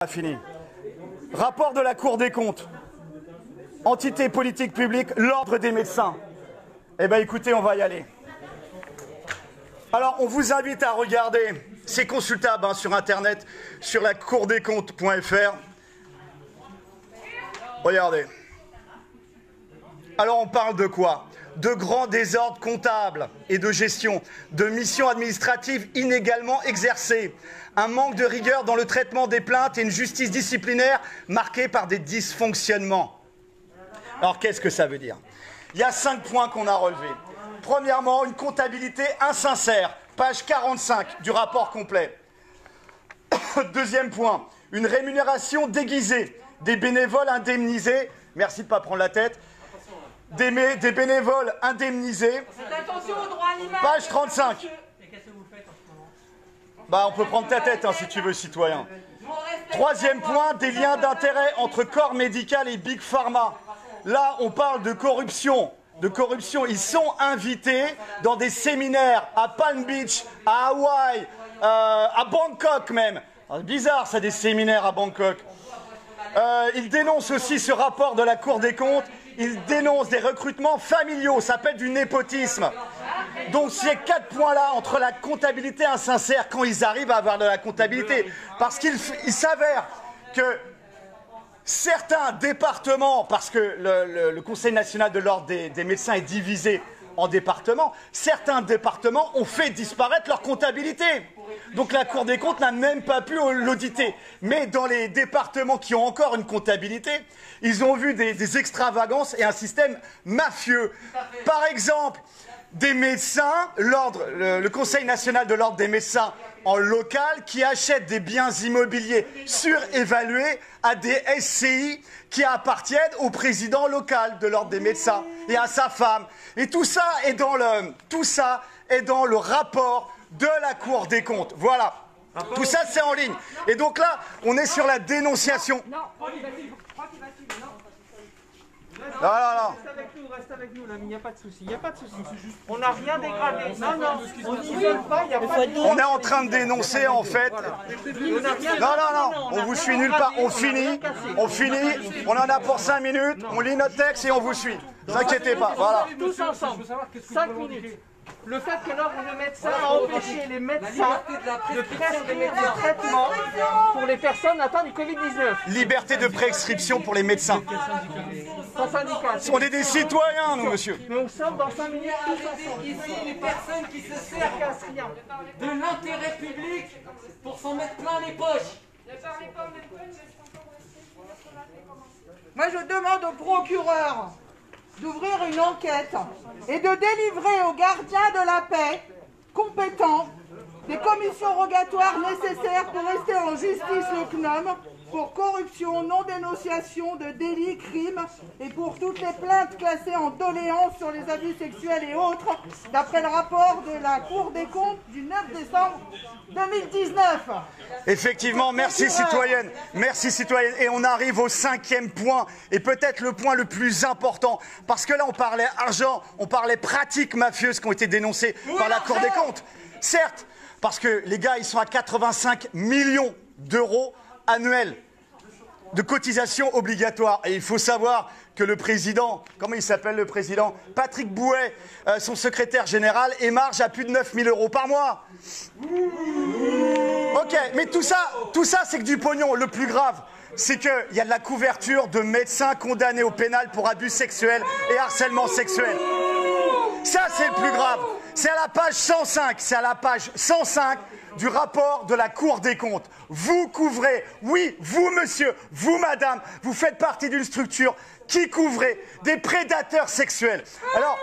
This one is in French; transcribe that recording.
Fini. Rapport de la Cour des comptes. Entité politique publique, l'ordre des médecins. Eh bien écoutez, on va y aller. Alors on vous invite à regarder, c'est consultable sur internet, sur la courdescomptes.fr. Regardez. Alors on parle de quoi? De grands désordres comptables et de gestion, de missions administratives inégalement exercées, un manque de rigueur dans le traitement des plaintes et une justice disciplinaire marquée par des dysfonctionnements. Alors qu'est-ce que ça veut dire? Il y a 5 points qu'on a relevés. Premièrement, une comptabilité insincère, page 45 du rapport complet. Deuxième point, une rémunération déguisée, des bénévoles indemnisés, merci de ne pas prendre la tête, des bénévoles indemnisés, page 35. Bah, on peut prendre ta tête si tu veux, citoyen. Troisième point, des liens d'intérêt entre corps médical et Big Pharma. Là, on parle de corruption. Ils sont invités dans des séminaires à Palm Beach, à Hawaï, à Bangkok même. Bizarre, ça, des séminaires à Bangkok. Ils dénoncent aussi ce rapport de la Cour des comptes. Ils dénoncent des recrutements familiaux. Ça s'appelle du népotisme. Donc, ces 4 points-là, entre la comptabilité insincère, quand ils arrivent à avoir de la comptabilité, parce qu'il s'avère que certains départements, parce que le Conseil national de l'ordre des médecins est divisé en départements, certains départements ont fait disparaître leur comptabilité. Donc la Cour des comptes n'a même pas pu l'auditer. Mais dans les départements qui ont encore une comptabilité, ils ont vu des extravagances et un système mafieux. Par exemple, des médecins, le Conseil national de l'ordre des médecins en local, qui achètent des biens immobiliers surévalués à des SCI qui appartiennent au président local de l'ordre des médecins et à sa femme. Et tout ça est dans le rapport de la Cour des comptes. Voilà. Tout ça, c'est en ligne. Et donc là, on est sur la dénonciation. Non. Reste avec nous, l'ami, il n'y a pas de souci, On n'a rien dégradé. Non, on n'isole pas, il n'y a pas de... On est en train de dénoncer, en fait. Non, on vous suit nulle part. On finit, on en a pour 5 minutes, on lit notre texte et on vous suit. Ne vous inquiétez pas, voilà. Tous ensemble, 5 minutes. Le fait que l'ordre des médecins a empêché les médecins de prescrire des traitements pour les personnes atteintes du Covid-19. Liberté de prescription pour les médecins. Sans syndicat. On est des citoyens, nous, monsieur. Mais on sort dans 5 minutes tous ensemble. Ici, les personnes qui se servent de l'intérêt public pour s'en mettre plein les poches. Ne parlez pas de poche, elles sont encore ici. Moi, je demande au procureur d'ouvrir une enquête et de délivrer aux gardiens de la paix compétents des commissions rogatoires nécessaires pour rester en justice le CNOM pour corruption, non-dénonciation de délits, crimes et pour toutes les plaintes classées en doléances sur les abus sexuels et autres, d'après le rapport de la Cour des comptes du 9 décembre 2019. Effectivement, merci citoyenne. Et on arrive au 5e point, et peut-être le point le plus important, parce que là on parlait argent, on parlait pratiques mafieuses qui ont été dénoncées par la Cour des comptes. Certes, parce que les gars, ils sont à 85 millions d'euros annuels de cotisations obligatoires. Et il faut savoir que le président, comment il s'appelle le président? Patrick Bouet, son secrétaire général, émarge à plus de 9 000 euros par mois. Ok, mais tout ça c'est que du pognon. Le plus grave, c'est qu'il y a de la couverture de médecins condamnés au pénal pour abus sexuels et harcèlement sexuel. Ça, c'est le plus grave. C'est à la page 105, du rapport de la Cour des comptes. Vous couvrez, oui, vous monsieur, vous madame, vous faites partie d'une structure qui couvrez des prédateurs sexuels. Alors,